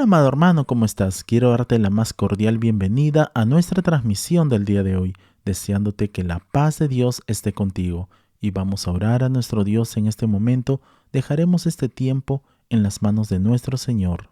Hola, amado hermano, ¿cómo estás? Quiero darte la más cordial bienvenida a nuestra transmisión del día de hoy, deseándote que la paz de Dios esté contigo. Y vamos a orar a nuestro Dios en este momento. Dejaremos este tiempo en las manos de nuestro Señor.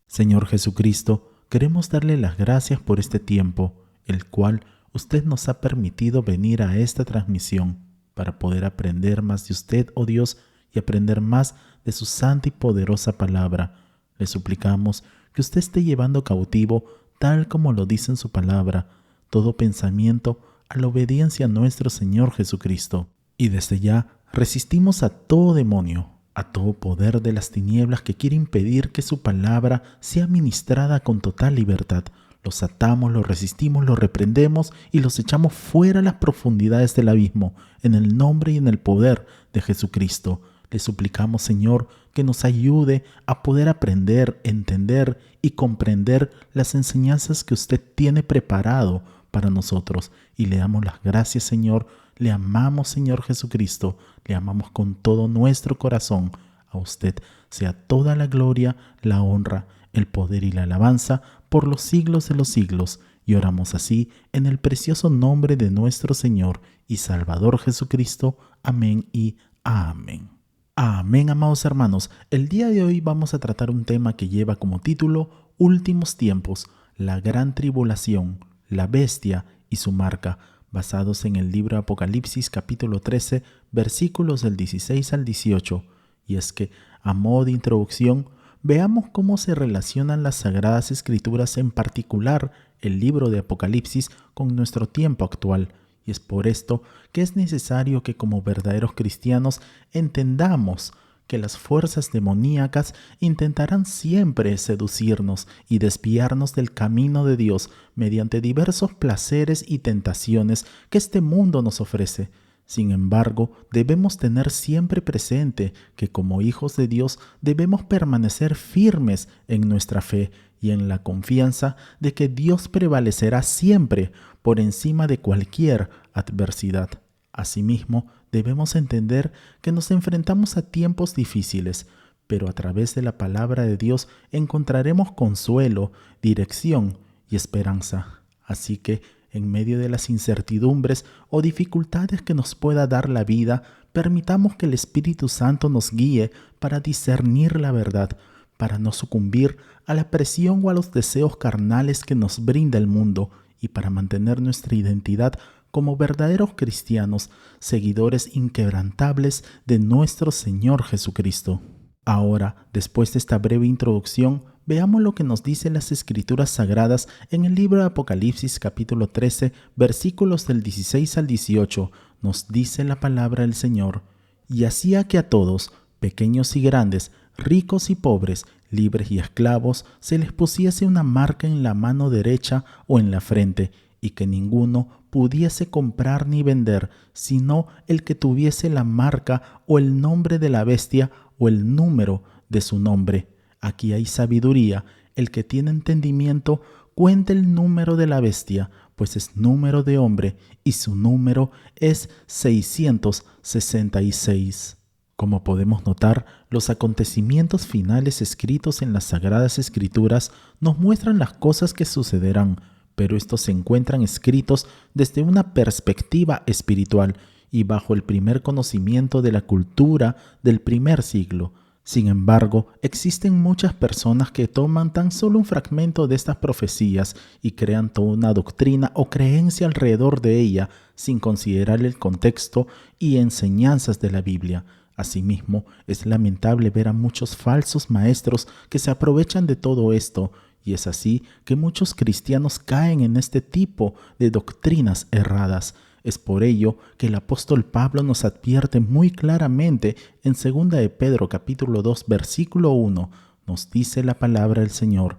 Señor Jesucristo, queremos darle las gracias por este tiempo, el cual usted nos ha permitido venir a esta transmisión para poder aprender más de usted, oh Dios, y aprender más de su santa y poderosa palabra. Le suplicamos que usted esté llevando cautivo, tal como lo dice en su palabra, todo pensamiento a la obediencia a nuestro Señor Jesucristo. Y desde ya resistimos a todo demonio, a todo poder de las tinieblas que quiere impedir que su palabra sea ministrada con total libertad. Los atamos, los resistimos, los reprendemos y los echamos fuera a las profundidades del abismo, en el nombre y en el poder de Jesucristo. Le suplicamos, Señor, que nos ayude a poder aprender, entender y comprender las enseñanzas que usted tiene preparado para nosotros. Y le damos las gracias, Señor. Le amamos, Señor Jesucristo. Le amamos con todo nuestro corazón. A usted sea toda la gloria, la honra, el poder y la alabanza por los siglos de los siglos. Y oramos así en el precioso nombre de nuestro Señor y Salvador Jesucristo. Amén y amén. Amén, amados hermanos. El día de hoy vamos a tratar un tema que lleva como título Últimos tiempos, la gran tribulación, la bestia y su marca, basados en el libro Apocalipsis capítulo 13, versículos del 16 al 18. Y es que, a modo de introducción, veamos cómo se relacionan las Sagradas Escrituras, en particular el libro de Apocalipsis, con nuestro tiempo actual. Y es por esto que es necesario que como verdaderos cristianos entendamos que las fuerzas demoníacas intentarán siempre seducirnos y desviarnos del camino de Dios mediante diversos placeres y tentaciones que este mundo nos ofrece. Sin embargo, debemos tener siempre presente que como hijos de Dios debemos permanecer firmes en nuestra fe y en la confianza de que Dios prevalecerá siempre por encima de cualquier adversidad. Asimismo, debemos entender que nos enfrentamos a tiempos difíciles, pero a través de la palabra de Dios encontraremos consuelo, dirección y esperanza. Así que, en medio de las incertidumbres o dificultades que nos pueda dar la vida, permitamos que el Espíritu Santo nos guíe para discernir la verdad, para no sucumbir a la presión o a los deseos carnales que nos brinda el mundo y para mantener nuestra identidad como verdaderos cristianos, seguidores inquebrantables de nuestro Señor Jesucristo. Ahora, después de esta breve introducción, veamos lo que nos dicen las Escrituras Sagradas en el libro de Apocalipsis capítulo 13, versículos del 16 al 18. Nos dice la palabra del Señor: y hacía que a todos, pequeños y grandes, ricos y pobres, libres y esclavos, se les pusiese una marca en la mano derecha o en la frente, y que ninguno pudiese comprar ni vender, sino el que tuviese la marca o el nombre de la bestia o el número de su nombre. Aquí hay sabiduría. El que tiene entendimiento cuenta el número de la bestia, pues es número de hombre, y su número es 666. Como podemos notar, los acontecimientos finales escritos en las Sagradas Escrituras nos muestran las cosas que sucederán, pero estos se encuentran escritos desde una perspectiva espiritual y bajo el primer conocimiento de la cultura del primer siglo. Sin embargo, existen muchas personas que toman tan solo un fragmento de estas profecías y crean toda una doctrina o creencia alrededor de ella sin considerar el contexto y enseñanzas de la Biblia. Asimismo, es lamentable ver a muchos falsos maestros que se aprovechan de todo esto, y es así que muchos cristianos caen en este tipo de doctrinas erradas. Es por ello que el apóstol Pablo nos advierte muy claramente en 2 de Pedro capítulo 2 versículo 1. Nos dice la palabra del Señor: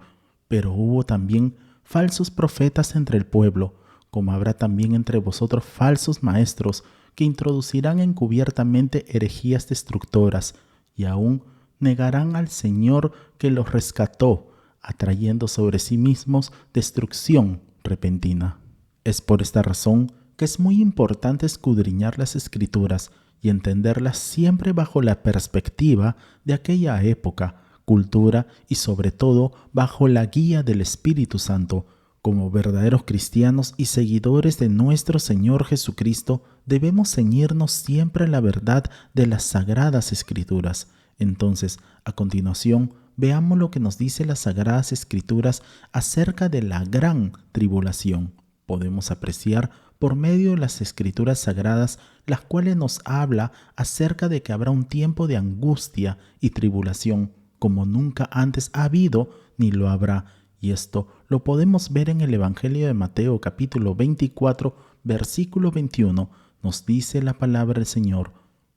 pero hubo también falsos profetas entre el pueblo, como habrá también entre vosotros falsos maestros, que introducirán encubiertamente herejías destructoras, y aún negarán al Señor que los rescató, atrayendo sobre sí mismos destrucción repentina. Es por esta razón que es muy importante escudriñar las Escrituras y entenderlas siempre bajo la perspectiva de aquella época, cultura y sobre todo bajo la guía del Espíritu Santo. Como verdaderos cristianos y seguidores de nuestro Señor Jesucristo, debemos ceñirnos siempre a la verdad de las Sagradas Escrituras. Entonces, a continuación, veamos lo que nos dice las Sagradas Escrituras acerca de la gran tribulación. Podemos apreciar por medio de las Escrituras Sagradas, las cuales nos habla acerca de que habrá un tiempo de angustia y tribulación, como nunca antes ha habido ni lo habrá. Y esto lo podemos ver en el Evangelio de Mateo capítulo 24, versículo 21. Nos dice la palabra del Señor: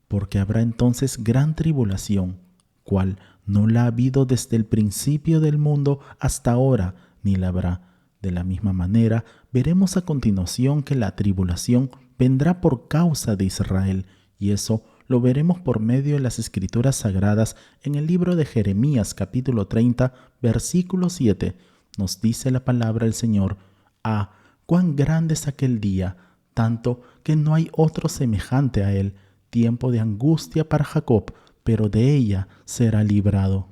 porque habrá entonces gran tribulación, cual no la ha habido desde el principio del mundo hasta ahora, ni la habrá. De la misma manera, veremos a continuación que la tribulación vendrá por causa de Israel, y eso lo veremos por medio de las Escrituras Sagradas en el libro de Jeremías capítulo 30, versículo 7. Nos dice la palabra del Señor: «Ah, cuán grande es aquel día, tanto que no hay otro semejante a él, tiempo de angustia para Jacob, pero de ella será librado».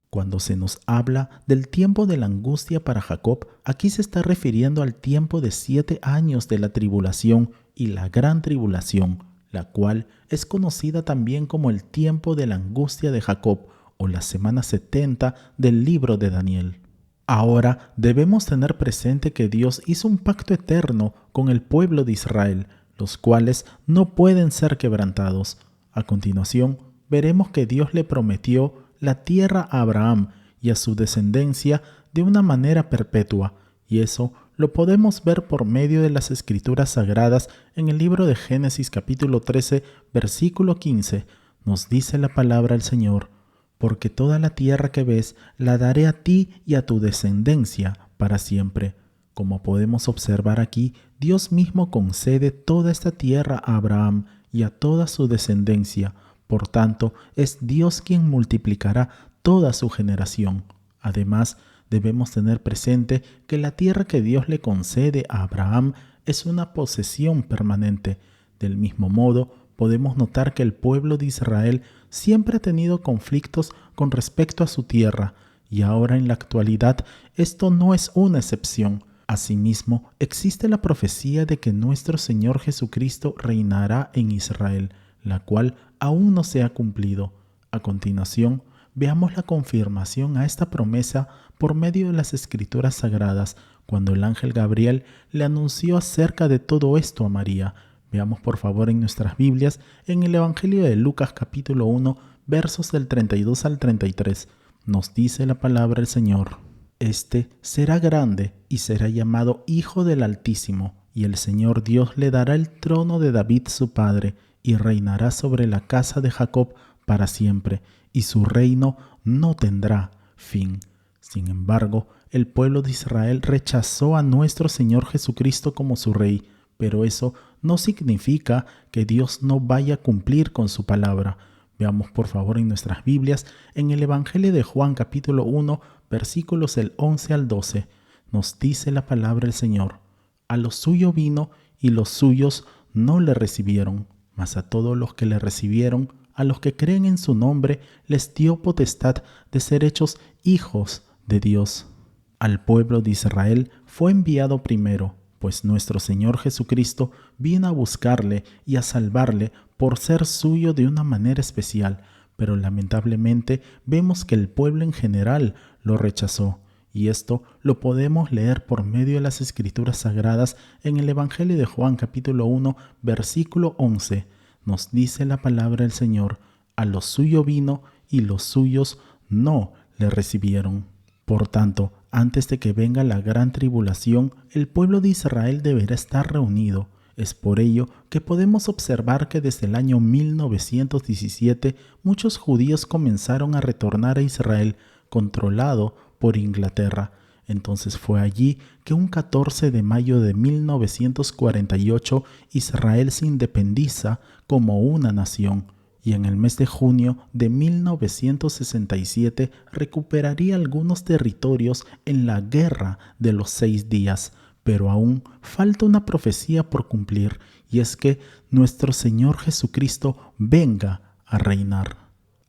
Cuando se nos habla del tiempo de la angustia para Jacob, aquí se está refiriendo al tiempo de 7 años de la tribulación y la gran tribulación, la cual es conocida también como el tiempo de la angustia de Jacob o la semana 70 del libro de Daniel. Ahora debemos tener presente que Dios hizo un pacto eterno con el pueblo de Israel, los cuales no pueden ser quebrantados. A continuación, veremos que Dios le prometió la tierra a Abraham y a su descendencia de una manera perpetua, y eso lo podemos ver por medio de las Escrituras Sagradas en el libro de Génesis capítulo 13, versículo 15. Nos dice la palabra del Señor: «Porque toda la tierra que ves la daré a ti y a tu descendencia para siempre». Como podemos observar aquí, Dios mismo concede toda esta tierra a Abraham y a toda su descendencia. Por tanto, es Dios quien multiplicará toda su generación. Además, debemos tener presente que la tierra que Dios le concede a Abraham es una posesión permanente. Del mismo modo, podemos notar que el pueblo de Israel siempre ha tenido conflictos con respecto a su tierra, y ahora en la actualidad esto no es una excepción. Asimismo, existe la profecía de que nuestro Señor Jesucristo reinará en Israel, la cual aún no se ha cumplido. A continuación, veamos la confirmación a esta promesa por medio de las Escrituras Sagradas, cuando el ángel Gabriel le anunció acerca de todo esto a María. Veamos por favor en nuestras Biblias, en el Evangelio de Lucas capítulo 1, versos del 32 al 33. Nos dice la palabra del Señor: «Este será grande y será llamado Hijo del Altísimo, y el Señor Dios le dará el trono de David su padre, y reinará sobre la casa de Jacob para siempre, y su reino no tendrá fin». Sin embargo, el pueblo de Israel rechazó a nuestro Señor Jesucristo como su Rey, pero eso no significa que Dios no vaya a cumplir con su palabra. Veamos por favor en nuestras Biblias, en el Evangelio de Juan capítulo 1, versículos del 11 al 12. Nos dice la palabra del Señor: «A lo suyo vino, y los suyos no le recibieron. Mas a todos los que le recibieron, a los que creen en su nombre, les dio potestad de ser hechos hijos de Dios». Al pueblo de Israel fue enviado primero, pues nuestro Señor Jesucristo vino a buscarle y a salvarle por ser suyo de una manera especial, pero lamentablemente vemos que el pueblo en general lo rechazó. Y esto lo podemos leer por medio de las Escrituras Sagradas en el Evangelio de Juan capítulo 1, versículo 11. Nos dice la palabra del Señor: «A lo suyo vino, y los suyos no le recibieron». Por tanto, antes de que venga la gran tribulación, el pueblo de Israel deberá estar reunido. Es por ello que podemos observar que desde el año 1917 muchos judíos comenzaron a retornar a Israel, controlado por Inglaterra. Entonces fue allí que un 14 de mayo de 1948 Israel se independiza como una nación, y en el mes de junio de 1967 recuperaría algunos territorios en la Guerra de los 6 días. Pero aún falta una profecía por cumplir, y es que nuestro Señor Jesucristo venga a reinar.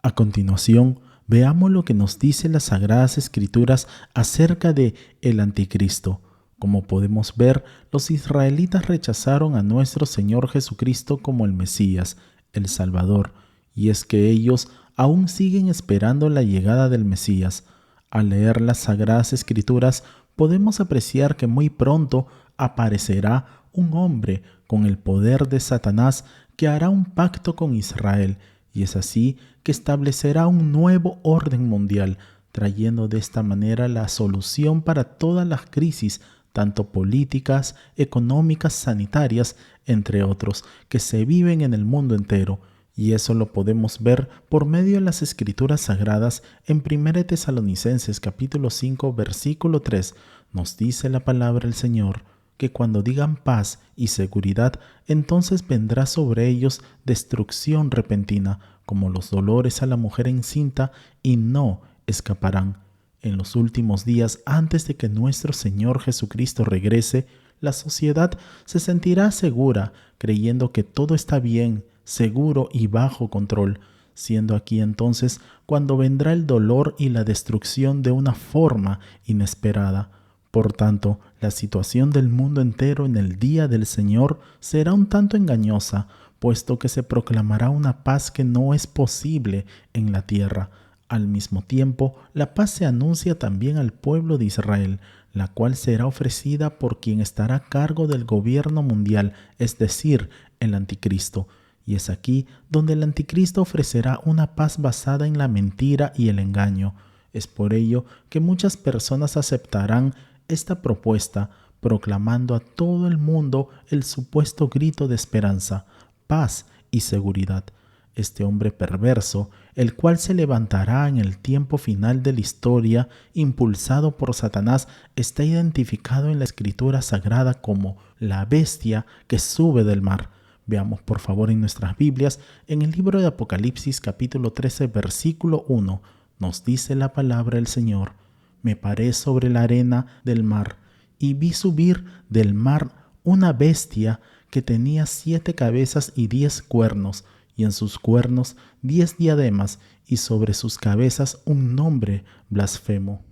A continuación, veamos lo que nos dice las Sagradas Escrituras acerca de el Anticristo. Como podemos ver, los israelitas rechazaron a nuestro Señor Jesucristo como el Mesías, el Salvador, y es que ellos aún siguen esperando la llegada del Mesías. Al leer las Sagradas Escrituras, podemos apreciar que muy pronto aparecerá un hombre con el poder de Satanás que hará un pacto con Israel, y es así que establecerá un nuevo orden mundial, trayendo de esta manera la solución para todas las crisis, tanto políticas, económicas, sanitarias, entre otros, que se viven en el mundo entero. Y eso lo podemos ver por medio de las Escrituras Sagradas en 1 Tesalonicenses capítulo 5, versículo 3. Nos dice la palabra del Señor, que cuando digan paz y seguridad, entonces vendrá sobre ellos destrucción repentina, como los dolores a la mujer encinta, y no escaparán. En los últimos días, antes de que nuestro Señor Jesucristo regrese, la sociedad se sentirá segura, creyendo que todo está bien, seguro y bajo control, siendo aquí entonces cuando vendrá el dolor y la destrucción de una forma inesperada. Por tanto, la situación del mundo entero en el día del Señor será un tanto engañosa, puesto que se proclamará una paz que no es posible en la tierra. Al mismo tiempo, la paz se anuncia también al pueblo de Israel, la cual será ofrecida por quien estará a cargo del gobierno mundial, es decir, el Anticristo. Y es aquí donde el Anticristo ofrecerá una paz basada en la mentira y el engaño. Es por ello que muchas personas aceptarán esta propuesta, proclamando a todo el mundo el supuesto grito de esperanza, paz y seguridad. Este hombre perverso, el cual se levantará en el tiempo final de la historia, impulsado por Satanás, está identificado en la Escritura Sagrada como la bestia que sube del mar. Veamos por favor en nuestras Biblias, en el libro de Apocalipsis capítulo 13, versículo 1, nos dice la palabra del Señor: me paré sobre la arena del mar y vi subir del mar una bestia que tenía 7 cabezas y 10 cuernos, y en sus cuernos 10 diademas, y sobre sus cabezas un nombre blasfemo.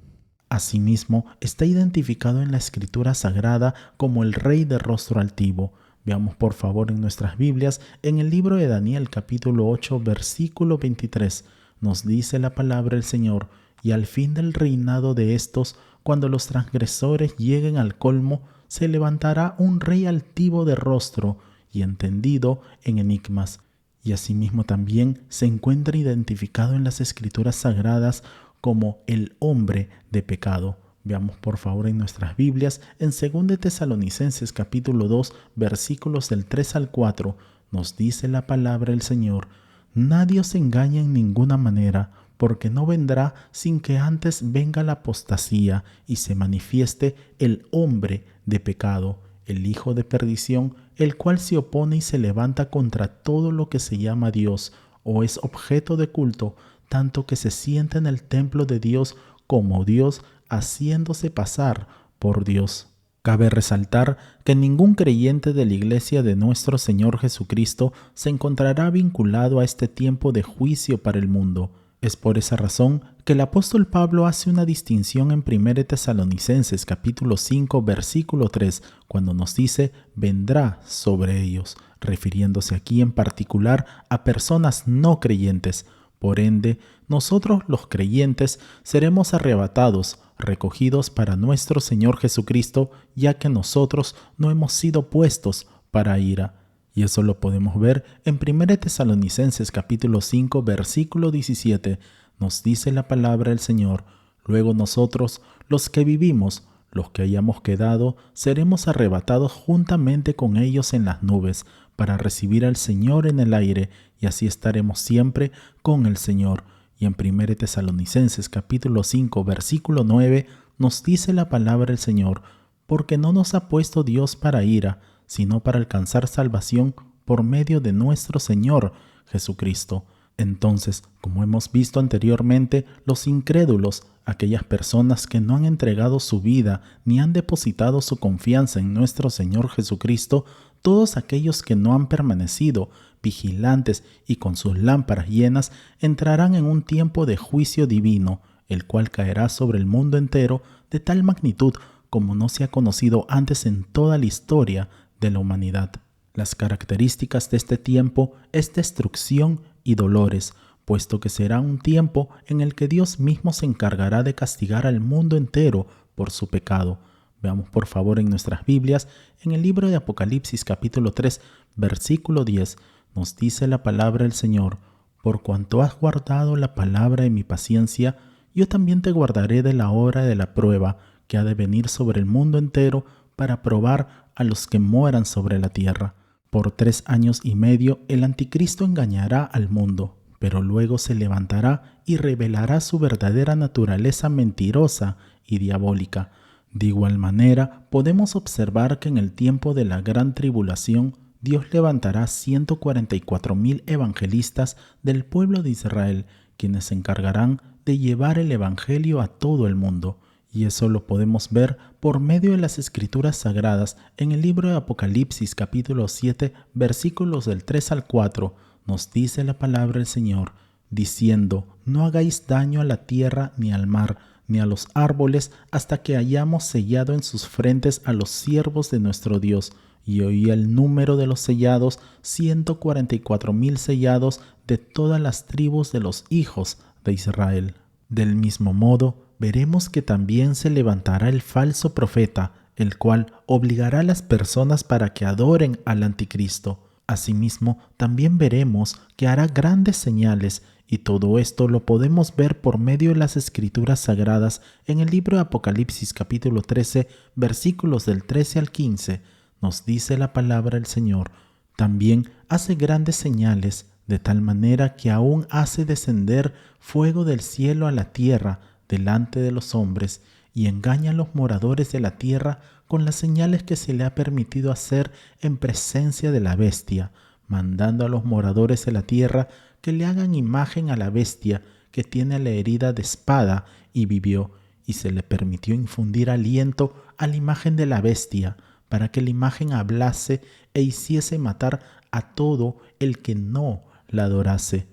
Asimismo, está identificado en la Escritura Sagrada como el Rey de rostro altivo. Veamos por favor en nuestras Biblias, en el libro de Daniel capítulo 8, versículo 23, nos dice la palabra del Señor: y al fin del reinado de estos, cuando los transgresores lleguen al colmo, se levantará un rey altivo de rostro y entendido en enigmas. Y asimismo también se encuentra identificado en las Escrituras Sagradas como el hombre de pecado. Veamos por favor en nuestras Biblias, en 2 Tesalonicenses capítulo 2, versículos del 3 al 4, nos dice la palabra del Señor: nadie os engañe en ninguna manera, porque no vendrá sin que antes venga la apostasía y se manifieste el hombre de pecado, el hijo de perdición, el cual se opone y se levanta contra todo lo que se llama Dios o es objeto de culto, tanto que se sienta en el templo de Dios como Dios, haciéndose pasar por Dios. Cabe resaltar que ningún creyente de la Iglesia de nuestro Señor Jesucristo se encontrará vinculado a este tiempo de juicio para el mundo. Es por esa razón que el apóstol Pablo hace una distinción en 1 Tesalonicenses capítulo 5 versículo 3 cuando nos dice vendrá sobre ellos, refiriéndose aquí en particular a personas no creyentes. Por ende, nosotros los creyentes seremos arrebatados, recogidos para nuestro Señor Jesucristo, ya que nosotros no hemos sido puestos para ira. Y eso lo podemos ver en 1 Tesalonicenses capítulo 5 versículo 17. Nos dice la palabra del Señor: luego nosotros, los que vivimos, los que hayamos quedado, seremos arrebatados juntamente con ellos en las nubes, para recibir al Señor en el aire, y así estaremos siempre con el Señor. Y en 1 Tesalonicenses capítulo 5 versículo 9 nos dice la palabra del Señor: porque no nos ha puesto Dios para ira, sino para alcanzar salvación por medio de nuestro Señor Jesucristo. Entonces, como hemos visto anteriormente, los incrédulos, aquellas personas que no han entregado su vida ni han depositado su confianza en nuestro Señor Jesucristo, todos aquellos que no han permanecido, vigilantes y con sus lámparas llenas, entrarán en un tiempo de juicio divino, el cual caerá sobre el mundo entero de tal magnitud como no se ha conocido antes en toda la historia de la humanidad. Las características de este tiempo es destrucción y dolores, puesto que será un tiempo en el que Dios mismo se encargará de castigar al mundo entero por su pecado. Veamos por favor en nuestras Biblias, en el libro de Apocalipsis capítulo 3, versículo 10, nos dice la palabra del Señor: por cuanto has guardado la palabra de mi paciencia, yo también te guardaré de la hora de la prueba que ha de venir sobre el mundo entero para probar a los que moran sobre la tierra. Por 3 años y medio el anticristo engañará al mundo, pero luego se levantará y revelará su verdadera naturaleza mentirosa y diabólica. De igual manera, podemos observar que en el tiempo de la gran tribulación, Dios levantará 144,000 evangelistas del pueblo de Israel, quienes se encargarán de llevar el evangelio a todo el mundo. Y eso lo podemos ver por medio de las Escrituras Sagradas en el libro de Apocalipsis capítulo 7, versículos del 3 al 4. Nos dice la palabra del Señor, diciendo: no hagáis daño a la tierra ni al mar, ni a los árboles, hasta que hayamos sellado en sus frentes a los siervos de nuestro Dios. Y oí el número de los sellados, 144,000 sellados de todas las tribus de los hijos de Israel. Del mismo modo, veremos que también se levantará el falso profeta, el cual obligará a las personas para que adoren al anticristo. Asimismo, también veremos que hará grandes señales, y todo esto lo podemos ver por medio de las Escrituras Sagradas en el libro de Apocalipsis capítulo 13, versículos del 13 al 15. Nos dice la palabra del Señor: también hace grandes señales, de tal manera que aún hace descender fuego del cielo a la tierra delante de los hombres, y engaña a los moradores de la tierra con las señales que se le ha permitido hacer en presencia de la bestia, mandando a los moradores de la tierra que le hagan imagen a la bestia que tiene la herida de espada y vivió, y se le permitió infundir aliento a la imagen de la bestia, para que la imagen hablase e hiciese matar a todo el que no la adorase.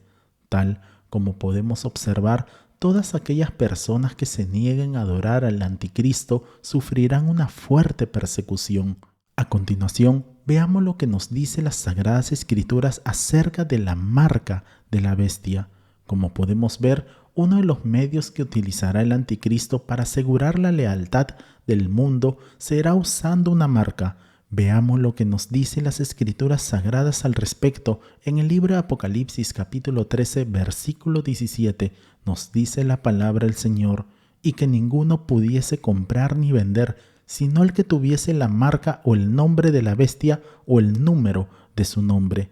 Tal como podemos observar, todas aquellas personas que se nieguen a adorar al anticristo sufrirán una fuerte persecución. A continuación, veamos lo que nos dice las Sagradas Escrituras acerca de la marca de la bestia. Como podemos ver, uno de los medios que utilizará el anticristo para asegurar la lealtad del mundo será usando una marca. Veamos lo que nos dicen las Escrituras Sagradas al respecto en el libro de Apocalipsis capítulo 13, versículo 17. Nos dice la palabra del Señor: y que ninguno pudiese comprar ni vender, sino el que tuviese la marca o el nombre de la bestia o el número de su nombre.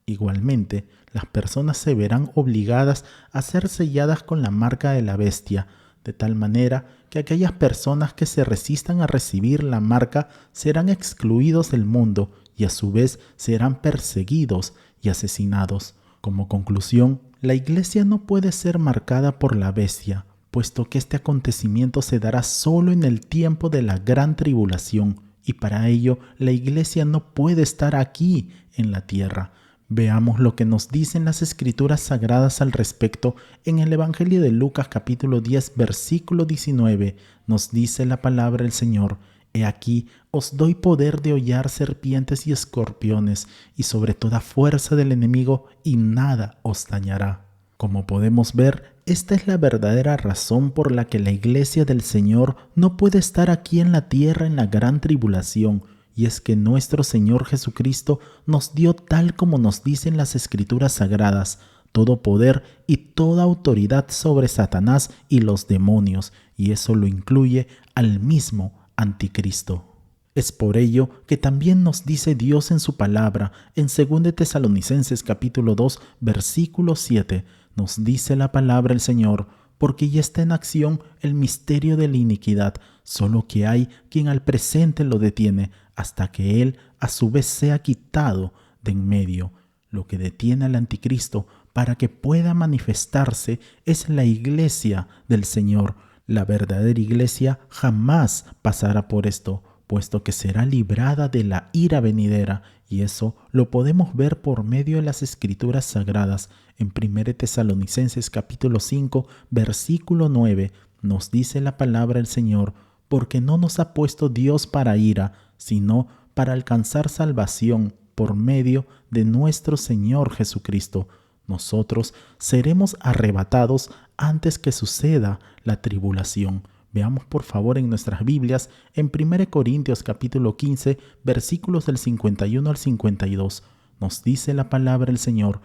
Igualmente, las personas se verán obligadas a ser selladas con la marca de la bestia, de tal manera que aquellas personas que se resistan a recibir la marca serán excluidos del mundo y a su vez serán perseguidos y asesinados. Como conclusión, la iglesia no puede ser marcada por la bestia, puesto que este acontecimiento se dará solo en el tiempo de la gran tribulación, y para ello la iglesia no puede estar aquí en la tierra. Veamos lo que nos dicen las Escrituras Sagradas al respecto en el Evangelio de Lucas capítulo 10, versículo 19. Nos dice la palabra del Señor: he aquí, os doy poder de hollar serpientes y escorpiones, y sobre toda fuerza del enemigo, y nada os dañará. Como podemos ver, esta es la verdadera razón por la que la iglesia del Señor no puede estar aquí en la tierra en la gran tribulación, y es que nuestro Señor Jesucristo nos dio, tal como nos dicen las Escrituras Sagradas, todo poder y toda autoridad sobre Satanás y los demonios, y eso lo incluye al mismo anticristo. Es por ello que también nos dice Dios en su palabra, en 2 Tesalonicenses capítulo 2, versículo 7, nos dice la palabra del Señor: porque ya está en acción el misterio de la iniquidad, solo que hay quien al presente lo detiene, hasta que él a su vez sea quitado de en medio. Lo que detiene al anticristo para que pueda manifestarse es la iglesia del Señor. La verdadera iglesia jamás pasará por esto, puesto que será librada de la ira venidera, Y eso lo podemos ver por medio de las Escrituras Sagradas. En 1 Tesalonicenses capítulo 5, versículo 9, nos dice la palabra del Señor: porque no nos ha puesto Dios para ira, sino para alcanzar salvación por medio de nuestro Señor Jesucristo. Nosotros seremos arrebatados antes que suceda la tribulación. Veamos por favor en nuestras Biblias, en 1 Corintios capítulo 15, versículos del 51 al 52. Nos dice la palabra del Señor: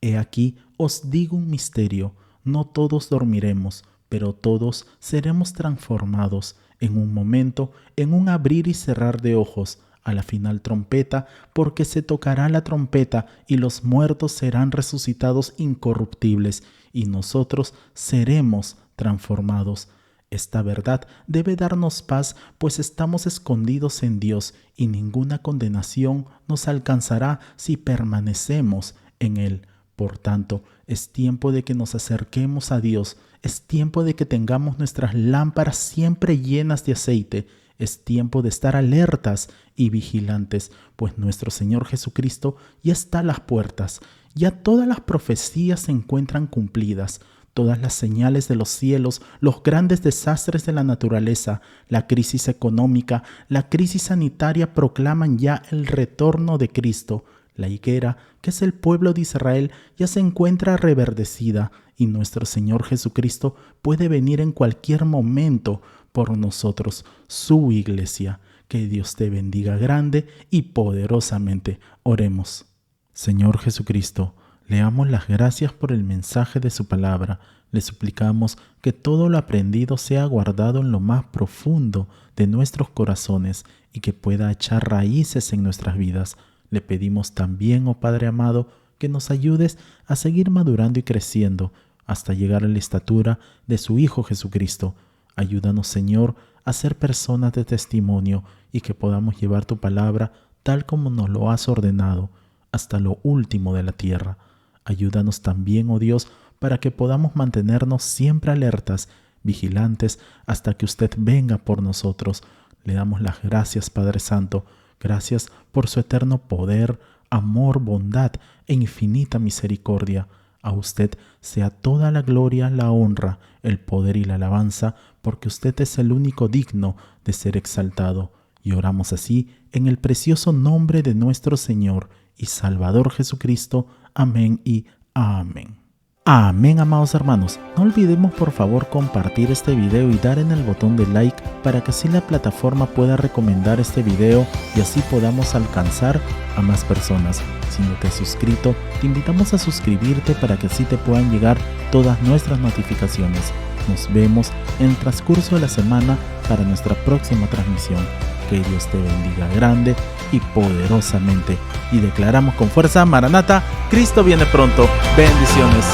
He aquí os digo un misterio, no todos dormiremos, pero todos seremos transformados en un momento, en un abrir y cerrar de ojos, a la final trompeta, porque se tocará la trompeta y los muertos serán resucitados incorruptibles y nosotros seremos transformados. Esta verdad debe darnos paz, pues estamos escondidos en Dios y ninguna condenación nos alcanzará si permanecemos en Él. Por tanto, es tiempo de que nos acerquemos a Dios, es tiempo de que tengamos nuestras lámparas siempre llenas de aceite, es tiempo de estar alertas y vigilantes, pues nuestro Señor Jesucristo ya está a las puertas, ya todas las profecías se encuentran cumplidas. Todas las señales de los cielos, los grandes desastres de la naturaleza, la crisis económica, la crisis sanitaria proclaman ya el retorno de Cristo. La higuera, que es el pueblo de Israel, ya se encuentra reverdecida y nuestro Señor Jesucristo puede venir en cualquier momento por nosotros, su iglesia. Que Dios te bendiga grande y poderosamente. Oremos. Señor Jesucristo, le damos las gracias por el mensaje de su palabra. Le suplicamos que todo lo aprendido sea guardado en lo más profundo de nuestros corazones y que pueda echar raíces en nuestras vidas. Le pedimos también, oh Padre amado, que nos ayudes a seguir madurando y creciendo hasta llegar a la estatura de su Hijo Jesucristo. Ayúdanos, Señor, a ser personas de testimonio y que podamos llevar tu palabra tal como nos lo has ordenado hasta lo último de la tierra. Ayúdanos también, oh Dios, para que podamos mantenernos siempre alertas, vigilantes, hasta que usted venga por nosotros. Le damos las gracias, Padre Santo. Gracias por su eterno poder, amor, bondad e infinita misericordia. A usted sea toda la gloria, la honra, el poder y la alabanza, porque usted es el único digno de ser exaltado. Y oramos así en el precioso nombre de nuestro Señor y Salvador Jesucristo. Amén y amén. Amén, amados hermanos. No olvidemos por favor compartir este video y dar en el botón de like para que así la plataforma pueda recomendar este video y así podamos alcanzar a más personas. Si no te has suscrito, te invitamos a suscribirte para que así te puedan llegar todas nuestras notificaciones. Nos vemos en el transcurso de la semana para nuestra próxima transmisión. Que Dios te bendiga grande y poderosamente. Y declaramos con fuerza: Maranata, Cristo viene pronto. Bendiciones.